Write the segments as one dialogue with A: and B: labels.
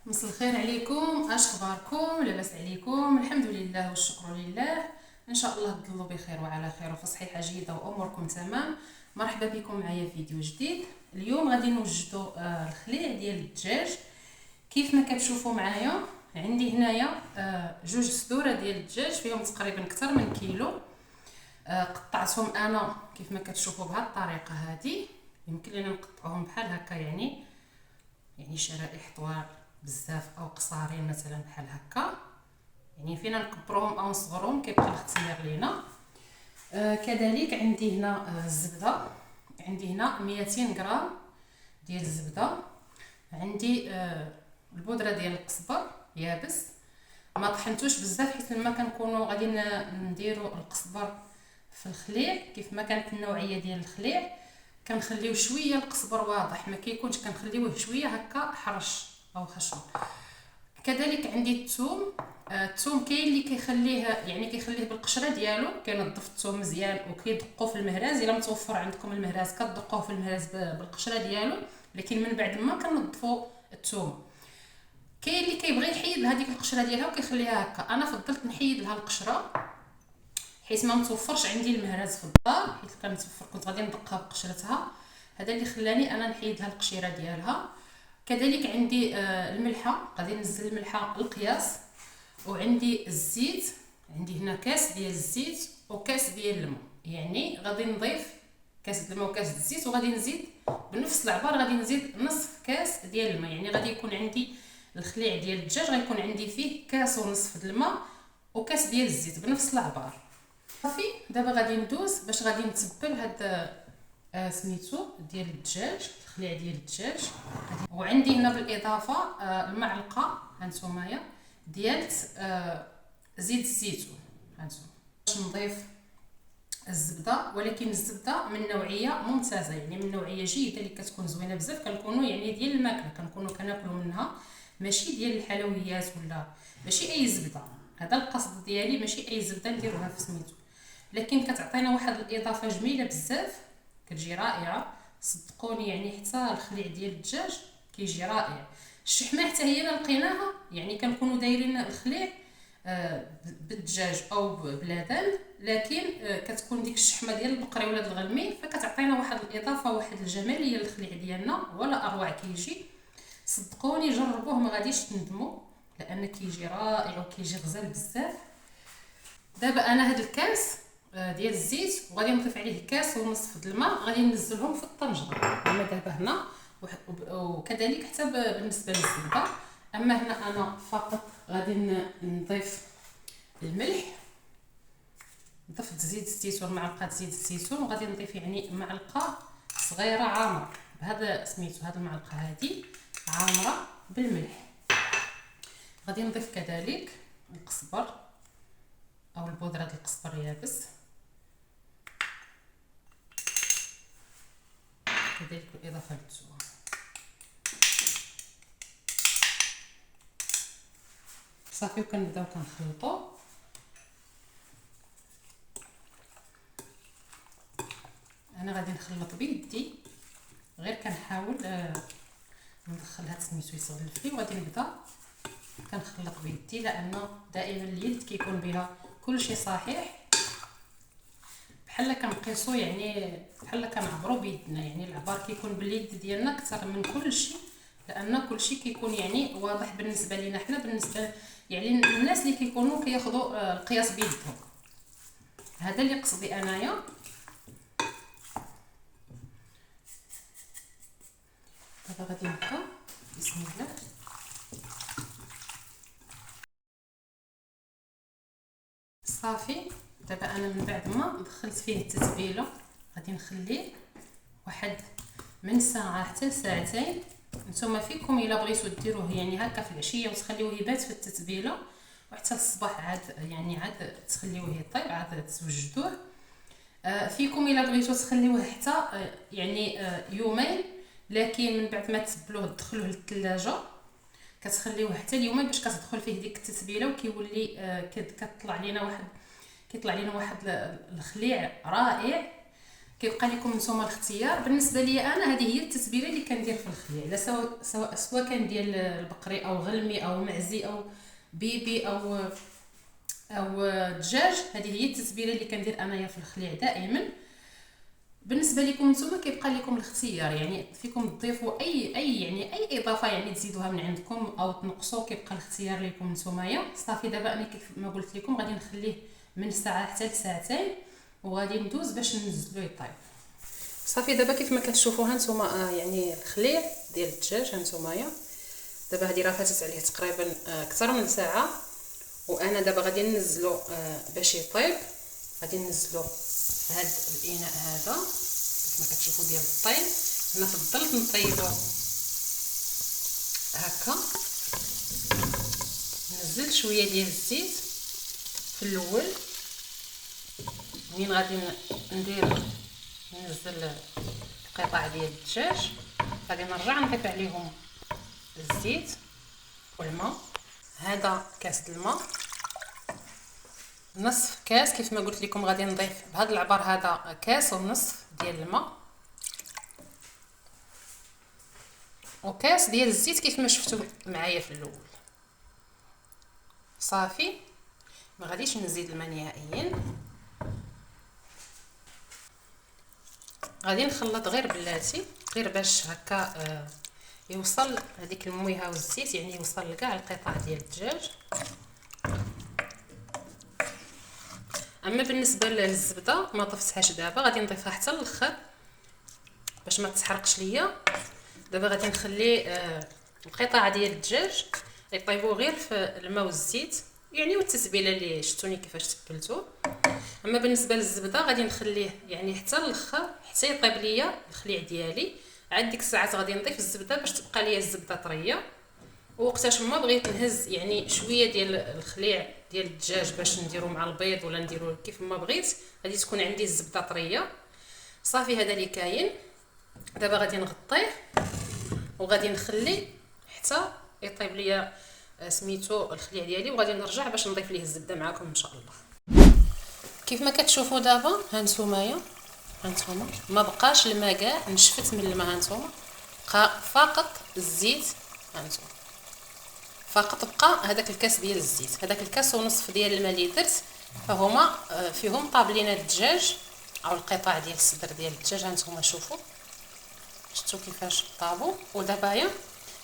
A: مساء الخير عليكم. اش اخباركم؟ لاباس عليكم؟ الحمد لله والشكر لله. ان شاء الله تضلوا بخير وعلى خير وفي صحه جيده واموركم تمام. مرحبا بكم معايا في فيديو جديد. اليوم غادي نوجدوا الخليع ديال الدجاج. كيف ما كتشوفوا معايا عندي هنايا جوج صدوره ديال الدجاج فيهم تقريبا اكثر من كيلو. قطعتهم انا كيف ما كتشوفوا بهذه الطريقه هذه. يمكن لنا نقطعوهم بحال هكا، يعني شرائح طوال بزاف او قصارين مثلا بحال هكا. يعني فينا نكبروهم او نصغروهم كيبقى الاختيار لينا. كذلك عندي هنا الزبده. عندي هنا 200 غرام ديال الزبده. عندي البودره ديال القزبر يابس، ما طحنتوش بزاف حيت لما كنكونوا غادي نديروا القزبر في الخليع كيف ما كانت النوعيه ديال الخليع كنخليو شويه القزبر واضح، ما كيكونش كنخليوه شويه هكا حرش او خشن. كذلك عندي الثوم. الثوم كاين اللي كيخليه بالقشره ديالو، كينظف الثوم مزيان وكيدقو في المهراز. الا متوفر عندكم المهراز كتدقوه في المهراز بالقشره ديالو، لكن من بعد ما كنظفوا الثوم. كاين اللي كيبغي يحيد هذيك القشره ديالها وكيخليها هكا. انا فضلت نحيد لها القشره حيت ما متوفرش عندي المهراز في الدار، حيت كان متوفر كنت غادي ندقها بقشرتها. هذا اللي خلاني انا نحيد لها القشيره ديالها. كذلك عندي الملحه، غادي ننزل الملحه القياس. وعندي الزيت، عندي هنا كاس ديال الزيت وكاس ديال الماء. يعني غادي نضيف كاس الماء وكاس الزيت، وغادي نزيد بنفس العبار غادي نزيد نصف كاس ديال الماء. يعني غادي يكون عندي الخليع ديال الدجاج غيكون عندي فيه كاس ونصف د الماء وكاس ديال الزيت بنفس العبار. صافي دابا غادي ندوز باش غادي نتبل هاد سميتو ديال الدجاج، الخليع ديال الدجاج. وعندي هنا بالاضافه المعلقه هانتومايا ديال زيت الزيتون. هانتوما باش نضيف الزبده، ولكن الزبده من نوعيه ممتازه، يعني من نوعيه جيده اللي كتكون زوينه بزاف. كنكونوا يعني ديال الماكله كنكونوا كناكلوا منها، ماشي ديال الحلويات ولا ماشي اي زبده. هذا القصد ديالي، ماشي اي زبده نديروها في سميتو، لكن كتعطينا واحد الاضافه جميله بزاف، كتجي رائعه. صدقوني يعني حتى الخليع ديال الدجاج كيجي رائع. الشحمه حتى هي لقيناها، يعني كنكونوا دايرين الخليع بالدجاج او بلبن، لكن كتكون ديك الشحمه ديال البقري ولا الغلمي، فكتعطينا واحد الاضافه واحد الجماليه للخليع ديالنا ولا اروع كيجي. صدقوني جربوه ما غاديش تندموا، لان كيجي رائع وكيجي غزال بزاف. دابا انا هاد الكاس ديال الزيت وغادي نضيف عليه كاس ونصف د الماء، غادي ننزلهم في الطنجره. اما دابا هنا وكذلك حتى بالنسبه للزبده. اما هنا انا فقط غادي نضيف الملح، ضفت زيت الزيتون، معلقه زيت الزيتون، وغادي نضيف يعني معلقه صغيره عامره بهذا سميتو، هذه المعلقه هذه عامره بالملح. غادي نضيف كذلك القزبر او البودره ديال القزبر يابس، كذلك بالاضافه للثوم. صافي وكنبداو كنخلطوا. انا غادي نخلط بيدي، غير كنحاول ندخل هاد سميتو يسغل فيه، وغادي نبدا كنخلط بيدي، لانه دائما اليد كيكون بها كلشي صحيح. بحال كنقيسو، يعني بحال كنعبرو بيدنا، يعني العبار كيكون باليد ديالنا اكثر من كلشي، لان كلشي كيكون يعني واضح بالنسبه لينا حنا، بالنسبه يعني الناس اللي كيكونوا كياخذوا القياس بيدهم. هذا اللي قصدي انايا. دابا غادي نبدا بسم الله. صافي دابا انا من بعد ما دخلت فيه التتبيله غادي نخليه واحد من ساعه حتى ساعتين. نتوما فيكم الا بغيتو ديروه يعني هكا في العشيه وتخليوه يبات في التتبيله، وحتى الصباح عاد تخليوه يطيب عاد توجدوه. فيكم الا بغيتو تخليوه حتى يعني يومين، لكن من بعد ما تبلوه تدخلوه للثلاجه كتخليوه حتى اليومين باش كتدخل فيه ديك التتبيله، وكيولي كيطلع لينا واحد الخليع رائع. كيبقى لكم نتوما الاختيار. بالنسبه لي انا هذه هي التتبيله اللي كندير في الخليع، لا سواء كان ديال البقري او غلمي او معزي او بيبي او دجاج. هذه هي التتبيله اللي كندير انايا في الخليع دائما. بالنسبه لكم نتوما كيبقى لكم الاختيار، يعني فيكم تضيفوا اي اضافه يعني تزيدوها من عندكم او تنقصوا، كيبقى الاختيار لكم نتوما. صافي دابا انا كيف ما قلت لكم غادي نخليه من ساعه حتى لساعتين وغادي ندوز باش ننزلو يطيب. صافي دابا كيف ما كتشوفوا هانتوما يعني الخليع ديال الدجاج هانتوما. دابا هذه راه فاتت عليه تقريبا اكثر من ساعه، وانا دابا غادي ننزلو باش يطيب. غادي ننزلو هاد الاناء هذا كيف ما كتشوفوا ديال الطيب. انا فضلت نطيبو هكا. نزلت شويه ديال الزيت في الاول، منين غادي ننزل القطع ديال الدجاج غادي نرجع نضيف عليهم الزيت والماء. هذا كاس الماء، نصف كاس كيف ما قلت لكم غادي نضيف بهذا العبار هذا كاس ونصف ديال الماء، وكاس ديال الزيت كيف ما شفتوا معايا في الاول. صافي ما غاديش نزيد الماء نهائيا، غادي نخلط غير بلاتي غير باش هكا يوصل هذيك المويه والزيت يعني يوصل لكاع القطع ديال الدجاج. اما بالنسبه للزبده ما طفتهاش دابا، غادي نضيفها حتى للاخر باش ما تحرقش ليا. دابا غادي نخلي القطع ديال الدجاج يطيبوا غير في الماء والزيت يعني والتتبيله اللي شفتوني كيفاش تبلتو. اما بالنسبه للزبده غادي نخليه يعني حتى الاخر حتى يطيب ليا الخليع ديالي. عاد ديك الساعات غادي نضيف الزبده باش تبقى ليا الزبده طريه. وقتاش ما بغيت نهز يعني شويه ديال الخليع ديال الدجاج باش نديرو مع البيض ولا نديرو كيف ما بغيت، غادي تكون عندي الزبده طريه. صافي هذا اللي كاين. دابا غادي نغطيه وغادي نخلي حتى يطيب ليا سميتو الخليع ديالي، وغادي نرجع باش نضيف ليه الزبده معكم ان شاء الله. كيف ما كتشوفوا دابا هانتوما ما بقاش الماء كاع، نشفت من الماء هانتوما، بقى فقط الزيت هانتوما. فقط بقى هذاك الكاس ديال الزيت، هذاك الكاس ونصف ديال الماء اللي درت فهما فيهم طاب لينا الدجاج او القطع ديال الصدر ديال الدجاج. هانتوما شوفوا شفتوا كيفاش طابوا. ودابا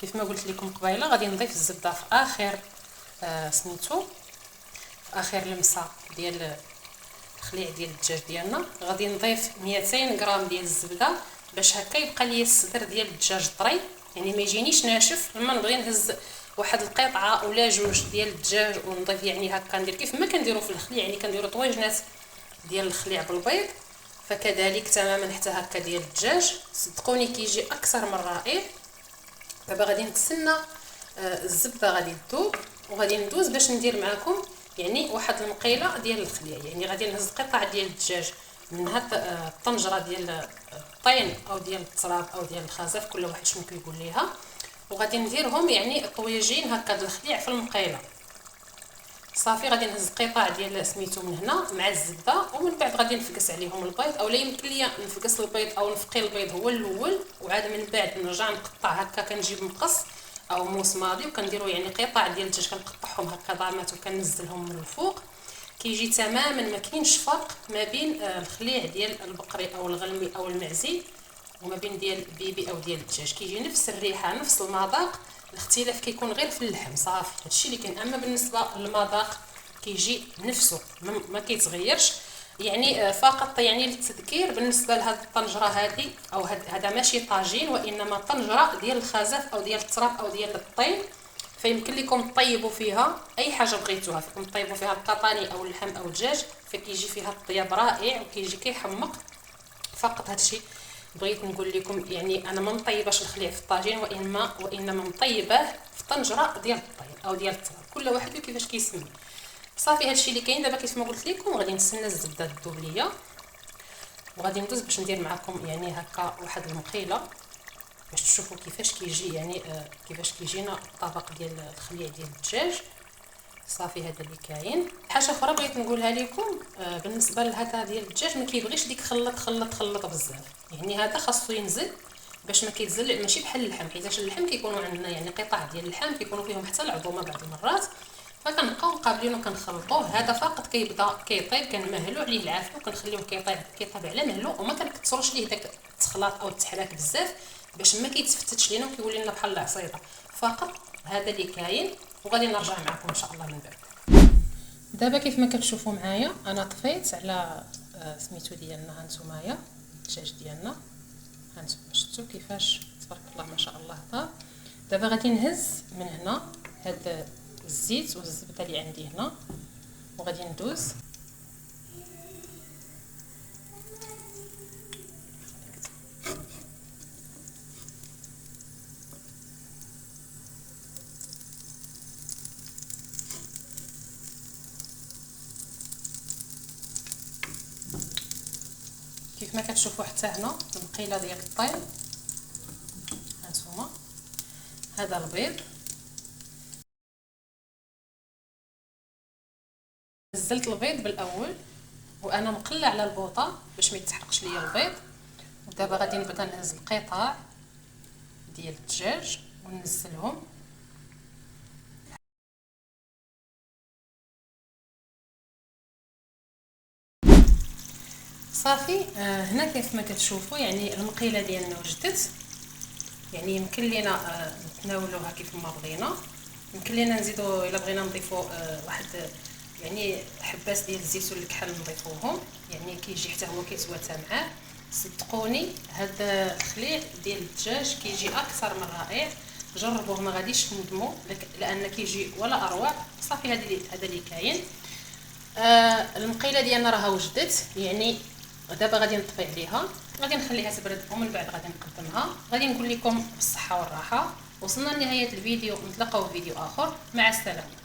A: كيف ما قلت لكم قبيله غادي نضيف الزبده في اخر سميتو في اخر لمسه ديال الخليع ديال الدجاج ديالنا. غادي نضيف 200 غرام ديال الزبده باش هكا يبقى لي الصدر ديال الدجاج طري، يعني ما يجينيش ناشف لما نبغي نهز واحد القطعه ولا جوج ديال الدجاج ونضيف يعني هكا ندير كيف ما كنديروا في الخليع، يعني كنديروا طويجنات ديال الخليع بالبيض فكذلك تماما حتى هكا ديال الدجاج. صدقوني كيجي اكثر من رائع. دابا غادي نتسنى الزبده غادي تذوب وغادي ندوز باش ندير معكم يعني واحد المقيله ديال الخليع. يعني غادي نهز قطع ديال الدجاج من هاد الطنجره ديال الطين او ديال التراب او ديال الخزف كل واحد شنو كيقول ليها، وغادي نديرهم يعني طويجين هكا ديال الخليع في المقيله. صافي غادي نهز قطع ديال سميتو من هنا مع الزبده، ومن بعد غادي نفقس عليهم البيض، او لا يمكن ليا نفقس البيض او نفقي البيض هو الاول وعاد من بعد نرجع نقطع هكا. كنجيب مقص او موس ماضي وكنديروا يعني قطع ديال الدجاج كنقطعهم هكا ضامات وكنزلهم من الفوق. كيجي تماما ما كاينش فرق ما بين الخليع ديال البقري او الغلمي او المعزي وما بين ديال البيبي او ديال الدجاج، كيجي نفس الريحه نفس المذاق. الاختلاف كيكون غير في اللحم صافي، هادشي اللي كاين. اما بالنسبه للمذاق كيجي نفسه ما كيتغيرش. يعني فقط يعني للتذكير بالنسبه لهاد الطنجره هذه او هذا ماشي طاجين وانما طنجره ديال الخزف او ديال التراب او ديال الطين، فيمكن لكم تطيبوا فيها اي حاجه بغيتوها. فيكم تطيبوا فيها القطاني او اللحم او الدجاج فكيجي فيها الطياب رائع وكيجي كيحمق. فقط هادشي بغيت نقول لكم، يعني انا ما مطيباش الخليع في الطاجين وانما مطيباه في طنجره ديال الطين او ديال التراب، كل واحد كيفاش كيسمي. صافي هادشي اللي كاين. دابا كيف ما قلت لكم غادي نستنى الزبده تذوب ليا وغادي ندوز باش ندير معكم يعني هكا واحد المقيله باش تشوفوا كيفاش كيجي يعني كيفاش كيجينا الطبق ديال الخليع ديال الدجاج. صافي هذا اللي كاين. حاجه اخرى بغيت نقولها لكم بالنسبه لهذا ديال الدجاج، ما كيبغيش ديك خلط بزاف، يعني هذا خاصو ينزل باش ما كيتزل، ماشي بحال اللحم، حيت اللحم كيكونوا عندنا يعني قطع ديال اللحم كيكونوا فيهم حتى العظومه بعض المرات، فكنبقاو قابلينه كنخلطوه. هذا فقط كيبدا كيطيب، كنمهلو عليه العافيه وكنخليوه كيطيب على مهلو، وما كنكثروش ليه داك التخلاط او التحلاك بزاف باش ما كيتفتتش لينا وكيولي لنا بحال العصيده. فقط هذا اللي كاين، وغادي نرجع معكم ان شاء الله من بعد. دابا كيف ما كتشوفوا معايا انا طفيت على سميتو ديالنا، هانتومايا الدجاج ديالنا، هانتوما شفتوا كيفاش تبارك الله ما شاء الله طاب. دابا غادي نهز من هنا هاد الزيت والزبده اللي عندي هنا، وغادي ندوز كيف ما كتشوفوا حتى هنا المقيله ديال الطيب. هانتوما هذا البيض، نزلت البيض بالاول وانا مقله على البوطه باش ما يتحرقش ليا البيض. ودابا غادي نبدا نهز القطع ديال الدجاج وننزلهم. صافي هنا كيف ما كتشوفوا يعني المقيله ديالنا وجدت، يعني يمكن لينا نتناولوها كيف ما بغينا. يمكن لينا نزيدو الا بغينا نضيفو واحد يعني حبات ديال الزيتون الكحل نضيفوهم، يعني كيجي حتى هو كيتواتى معاه. صدقوني هذا الخليع ديال الدجاج كيجي اكثر من رائع، جربوه ما غاديش تندموا، لان كيجي ولا اروع. صافي هذا اللي كاين. المقيله ديالنا راها وجدت، يعني دابا غادي نطفي عليها، غادي نخليها تبرد ومن بعد غادي نقدمها. غادي نقول لكم بالصحه والراحه. وصلنا لنهايه الفيديو، نتلاقاو في فيديو اخر، مع السلامه.